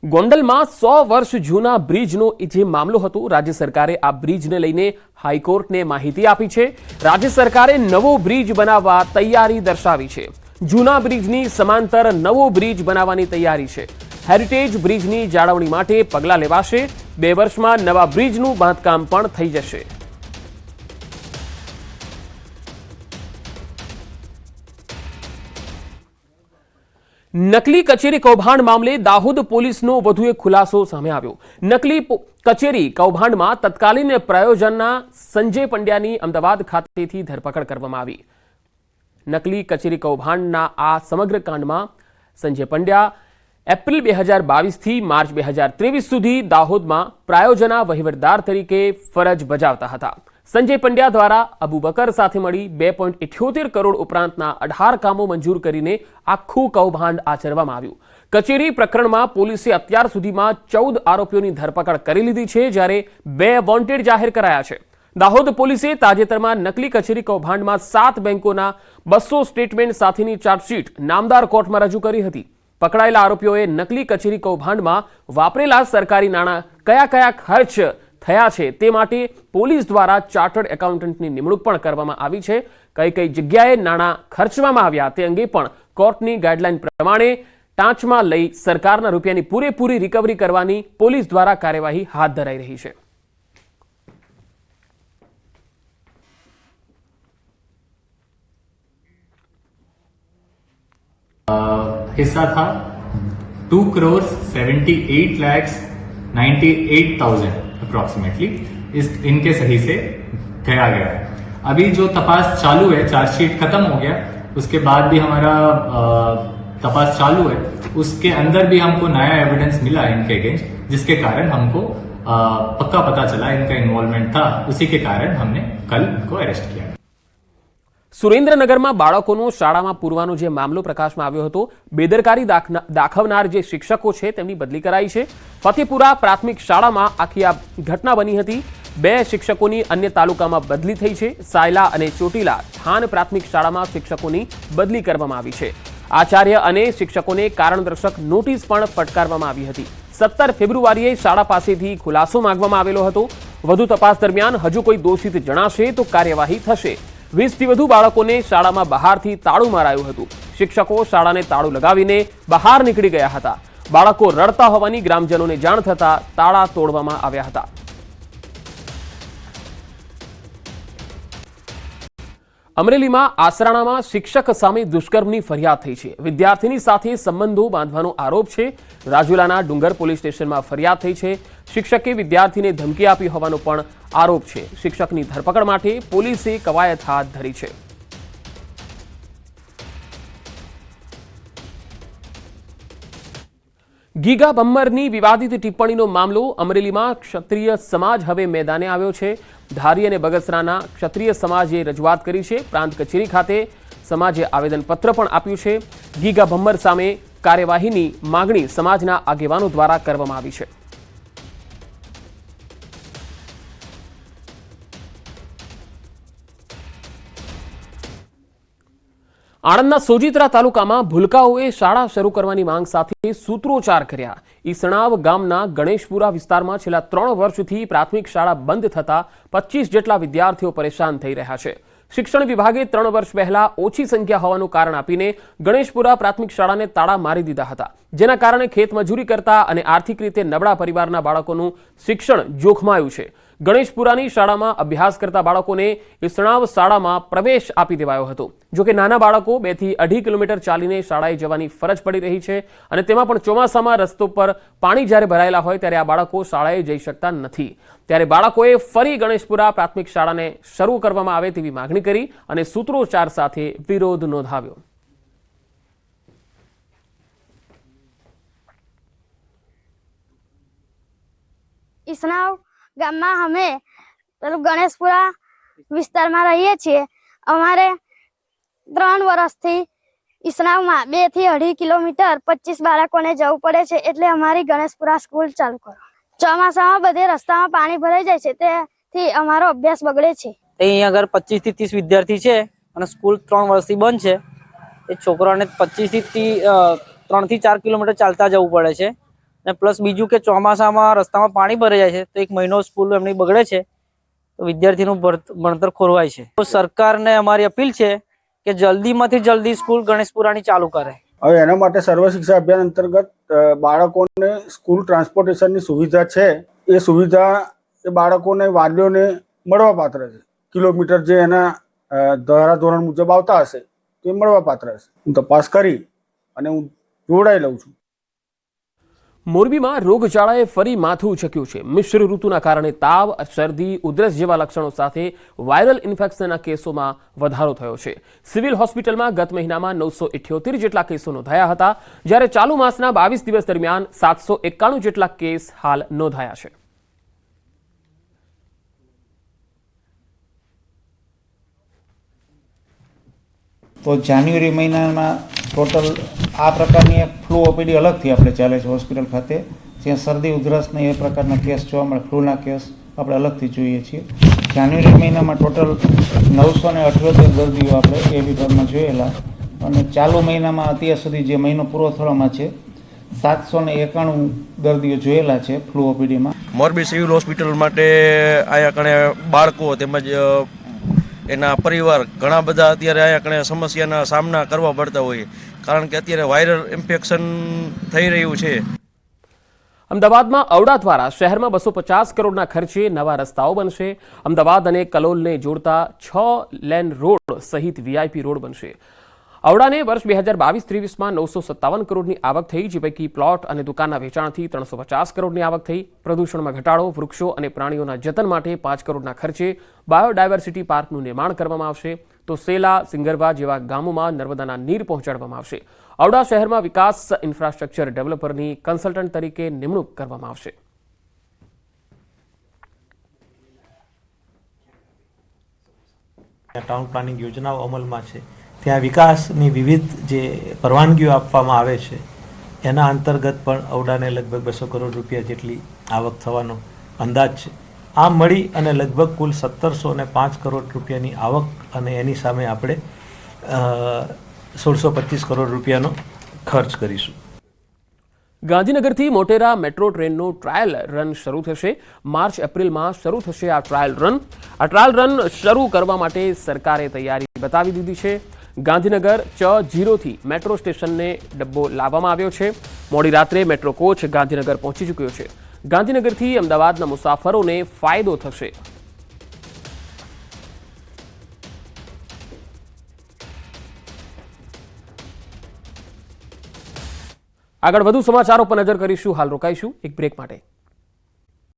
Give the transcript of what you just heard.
ગોંડલમાં 100 વર્ષ જૂના બ્રિજનો જે મામલો હતો, રાજ્ય સરકારે આ બ્રિજને લઈને હાઈકોર્ટને માહિતી આપી છે। રાજ્ય સરકારે નવો બ્રિજ બનાવવા તૈયારી દર્શાવી છે। જૂના બ્રિજની સમાંતર નવો બ્રિજ બનાવવાની તૈયારી છે। હેરિટેજ બ્રિજની જાળવણી માટે પગલાં લેવાશે। 2 વર્ષમાં નવા બ્રિજનું બાંધકામ પણ થઈ જશે। નકલી કચેરી કૌભાંડ મામલે દાહોદ પોલીસનો વધુ એક ખુલાસો સામે આવ્યો। નકલી કચેરી કૌભાંડમાં તત્કાલીન પ્રયોજનના સંજય પંડ્યાની અમદાવાદ ખાતેથી ધરપકડ કરવામાં આવી। નકલી કચેરી કૌભાંડના આ સમગ્ર કાંડમાં સંજય પંડ્યા એપ્રિલ 2022 થી માર્ચ 2023 સુધી દાહોદમાં પ્રાયોજના વહીવટદાર તરીકે ફરજ બજાવતા હતા। સંજય પંડ્યા દ્વારા અબુબકર સાથે મળી 2.78 કરોડ ઉપરાંતના 18 કામો મંજૂર કરીને આખું કૌભાંડ આચરવામાં આવ્યું। કચેરી પ્રકરણમાં પોલીસે અત્યાર સુધીમાં 14 આરોપીઓની ધરપકડ કરી લીધી છે, જ્યારે 2 વોન્ટેડ જાહેર કરાયા છે। દાહોદ પોલીસે તાજેતરમાં નકલી કચેરી કૌભાંડમાં 7 બેંકોના 200 સ્ટેટમેન્ટ સાથેની ચાર્જશીટ નામદાર કોર્ટમાં રજૂ કરી હતી। પકડાયેલા આરોપીઓએ નકલી કચેરી કૌભાંડમાં વાપરેલા સરકારી નાણાં કયા ખર્ચ થયા છે તે માટે પોલીસ દ્વારા ચાર્ટર્ડ એકાઉન્ટન્ટની નિમણૂક પણ કરવામાં આવી છે। કઈ જગ્યાએ નાણાં ખર્ચવામાં આવ્યા તે અંગે પણ કોર્ટની ગાઈડલાઈન પ્રમાણે ટાંચમાં લઈ સરકારના રૂપિયાની પૂરેપૂરી રિકવરી કરવાની પોલીસ દ્વારા કાર્યવાહી હાથ ધરાઈ રહી છે। हिस्सा था 2,78,98,000 अप्रोक्सीमेटली इनके सही से गया है। अभी जो तपास चालू है, चार्जशीट खत्म हो गया, उसके बाद भी हमारा तपास चालू है। उसके अंदर भी हमको नया एविडेंस मिला इनके अगेंस्ट, जिसके कारण हमको पक्का पता चला इनका इन्वॉल्वमेंट था। उसी के कारण हमने कल इनको अरेस्ट किया। સુરેન્દ્રનગરમાં બાળકોનો શાળામાં પૂરવાનો જે મામલો પ્રકાશમાં આવ્યો હતો, બેદરકારી દાખવનાર જે શિક્ષકો છે તેમની બદલી કરાઈ છે। ફતેપુરા પ્રાથમિક શાળામાં આખી આ ઘટના બની હતી। 2 શિક્ષકોની અન્ય તાલુકામાં બદલી થઈ છે। સાયલા અને ચોટીલા થાન પ્રાથમિક શાળામાં શિક્ષકોની બદલી કરવામાં આવી છે। આચાર્ય અને શિક્ષકોને કારણદર્શક નોટિસ પણ ફટકારવામાં આવી હતી। 17 ફેબ્રુઆરીએ શાળા પાસેથી ખુલાસો માંગવામાં આવેલો હતો। વધુ તપાસ દરમિયાન હજુ કોઈ દોષિત જણાશે તો કાર્યવાહી થશે। 20 થી વધુ બાળકોને શાળામાં બહારથી તાળું મારાયું હતું। શિક્ષકો શાળાને તાળું લગાવીને બહાર નીકળી ગયા હતા। બાળકો રડતા હોવાની ગ્રામજનોને જાણ થતા તાળા તોડવામાં આવ્યા હતા। અમરેલીમાં આસરાણામાં શિક્ષક સામે દુષ્કર્મની ફરિયાદ થઈ છે। વિદ્યાર્થીની સાથે સંબંધો બાંધવાનો આરોપ છે। રાજુલાના ડુંગર પોલીસ સ્ટેશનમાં ફરિયાદ થઈ છે। શિક્ષકે વિદ્યાર્થીને ધમકી આપી હોવાનો પણ આરોપ છે। શિક્ષકની ધરપકડ માટે પોલીસે કવાયત હાથ ધરી છે। ગીગા બમ્મરની વિવાદિત ટિપ્પણીનો મામલો અમરેલીમાં ક્ષત્રિય સમાજ હવે મેદાને આવ્યો છે। ધારી અને બગસરાના ક્ષત્રિય સમાજે રજૂઆત કરી છે। પ્રાંત કચેરી ખાતે સમાજે આવેદનપત્ર પણ આપ્યું છે। ગીગા બમ્મર સામે કાર્યવાહીની માંગણી સમાજના આગેવાનો દ્વારા કરવામાં આવી છે। આણંદના સોજિત્રા તાલુકામાં ભૂલકાઓએ શાળા શરૂ કરવાની માંગ સાથે સૂત્રોચ્ચાર કર્યા। ઈસણાવ ગામના ગણેશપુરા વિસ્તારમાં છેલ્લા 3 વર્ષથી પ્રાથમિક શાળા બંધ થતા 25 જેટલા વિદ્યાર્થીઓ પરેશાન થઈ રહ્યા છે। શિક્ષણ વિભાગે 3 વર્ષ પહેલા ઓછી સંખ્યા હોવાનું કારણ આપીને ગણેશપુરા પ્રાથમિક શાળાને તાળા મારી દીધા હતા, જેના કારણે ખેતમજૂરી કરતા અને આર્થિક રીતે નબળા પરિવારના બાળકોનું શિક્ષણ જોખમાયું છે। ગણેશપુરાની શાળામાં અભ્યાસ કરતા બાળકોને ઈસણાવ શાળામાં પ્રવેશ આપી દેવાયો હતો। જો કે નાના બાળકો 2 થી 2.5 કિલોમીટર ચાલીને શાળાએ જવાની ફરજ પડી રહી છે અને તેમાં પણ ચોમાસામાં રસ્તો પર પાણી જ્યારે ભરાયેલા હોય ત્યારે આ બાળકો શાળાએ જઈ શકતા નથી। ત્યારે બાળકોએ ફરી ગણેશપુરા પ્રાથમિક શાળાને શરૂ કરવામાં આવે તેવી માંગણી કરી અને સૂત્રોચ્ચાર સાથે વિરોધ નોંધાવ્યો। ઈસણાવ ગામમાં અમે ગણેશપુરા વિસ્તારમાં રહીએ છીએ। અમારે 3 વર્ષથી ઈસણાવમાં 2 થી 2.5 કિલોમીટર 25 બાળકોને જવું પડે છે, એટલે અમારી ગણેશપુરા સ્કૂલ ચાલુ કરો। ચોમાસામાં બધે રસ્તામાં પાણી ભરાઈ જાય છે, તેથી અમારો અભ્યાસ બગડે છે। અહીં આગળ 25 થી 30 વિદ્યાર્થી છે અને સ્કૂલ 3 વર્ષથી બંધ છે। એ છોકરાઓને 25 થી 3 થી 4 કિલોમીટર ચાલતા જવું પડે છે। અને પ્લસ બીજું કે ચોમાસામાં રસ્તામાં પાણી ભરાઈ જાય છે તો 1 મહિનો સ્કૂલ એમની બગડે છે, તો વિદ્યાર્થીનું ભણતર ખોરવાય છે. તો સરકારને અમારી અપીલ છે કે જલ્દીમાંથી જલ્દી સ્કૂલ ગણેશપુરાની ચાલુ કરે. હવે એના માટે સર્વ શિક્ષા અભિયાન અંતર્ગત બાળકોને સ્કૂલ ટ્રાન્સપોર્ટેશનની સુવિધા છે. એ સુવિધા એ બાળકોને વાલીઓને મળવાપાત્ર છે. કિલોમીટર જે એના ધારાધોરણ મુજબ આવતા હશે તો એ મળવાપાત્ર હશે. હું તપાસ કરી અને હું જોડાઈ લઉં છું. મોરબીમાં રોગચાળાએ ફરી માથું ઉચક્યું છે. મિશ્ર ઋતુના કારણે તાવ, શરદી, ઉધરસ જેવા લક્ષણો સાથે વાયરલ ઇન્ફેક્શનના કેસોમાં વધારો થયો છે. સિવિલ હોસ્પિટલમાં ગત મહિનામાં 978 જેટલા કેસો નોંધાયા હતા, જ્યારે ચાલુ માસના 22 દિવસ દરમિયાન 791 જેટલા કેસ હાલ નોંધાયા છે. તો જાન્યુઆરી મહિનામાં ટોટલ આ પ્રકારની એક ફ્લૂ ઓપીડી અલગથી આપણે ચાલે છે હોસ્પિટલ ખાતે, જ્યાં શરદી ઉધરસને એ પ્રકારના કેસ જોવા મળે. ફ્લૂના કેસ આપણે અલગથી જોઈએ છીએ. જાન્યુઆરી મહિનામાં ટોટલ 978 દર્દીઓ આપણે એ વિભાગમાં જોયેલા, અને ચાલુ મહિનામાં અત્યાર સુધી જે મહિનો પૂરો થવામાં છે 791 દર્દીઓ જોયેલા છે ફ્લૂ ઓપીડીમાં. મોરબી સિવિલ હોસ્પિટલ માટે અહીંયા કણે બાળકો તેમજ એના પરિવાર ઘણા બધા અત્યારે અહીંયા કણે સમસ્યાના સામના કરવા પડતા હોય, કારણ કે અત્યારે વાયરલ ઇન્ફેક્શન થઈ રહ્યું છે. અમદાવાદમાં ઔડા દ્વારા શહેરમાં 250 કરોડના ખર્ચે નવા રસ્તાઓ બનશે. અમદાવાદ અને કલોલને જોડતા 6 લેન રોડ સહિત વીઆઈપી રોડ બનશે. ઔડાને વર્ષ 2022-23માં 957 કરોડની આવક થઈ, જે પૈકી પ્લોટ અને દુકાનના વેચાણથી 350 કરોડની આવક થઈ. પ્રદૂષણમાં ઘટાડો, વૃક્ષો અને પ્રાણીઓના જતન માટે 5 કરોડના ખર્ચે બાયોડાયવર્સિટી પાર્કનું નિર્માણ કરવામાં આવશે. તો સેલા, સિંગરવા જેવા ગામોમાં નર્મદાના નીર પહોંચાડવામાં આવશે. ઔડા શહેરમાં વિકાસ ઇન્ફ્રાસ્ટ્રક્ચર ડેવલપરની કન્સલ્ટન્ટ તરીકે નિમણૂક કરવામાં આવશે. ટાઉન પ્લાનિંગ યોજનાઓ અમલમાં છે, ત્યાં વિકાસની વિવિધ જે પરવાનગીઓ આપવામાં આવે છે એના અંતર્ગત પણ ઔડાને લગભગ 200 કરોડ રૂપિયા જેટલી આવક થવાનો અંદાજ છે. આ મળી અને લગભગ કુલ 1705 કરોડ રૂપિયાની આવક, અને એની સામે આપણે 1625 કરોડ રૂપિયાનો ખર્ચ કરીશું. ગાંધીનગરથી મોટેરા મેટ્રો ટ્રેનનો ટ્રાયલ રન શરૂ થશે. માર્ચ-એપ્રિલમાં શરૂ થશે આ ટ્રાયલ રન. આ ટ્રાયલ રન શરૂ કરવા માટે સરકારે તૈયારી બતાવી દીધી છે. ગાંધીનગર ચ0 થી મેટ્રો સ્ટેશનને ડબ્બો લાવવામાં આવ્યો છે. મોડી રાત્રે મેટ્રો કોચ ગાંધીનગર પહોંચી ચૂક્યો છે. ગાંધીનગરથી અમદાવાદના મુસાફરોને ફાયદો થશે. આગળ વધુ સમાચારો પર નજર કરીશું. હાલ રોકાઈશું એક બ્રેક માટે.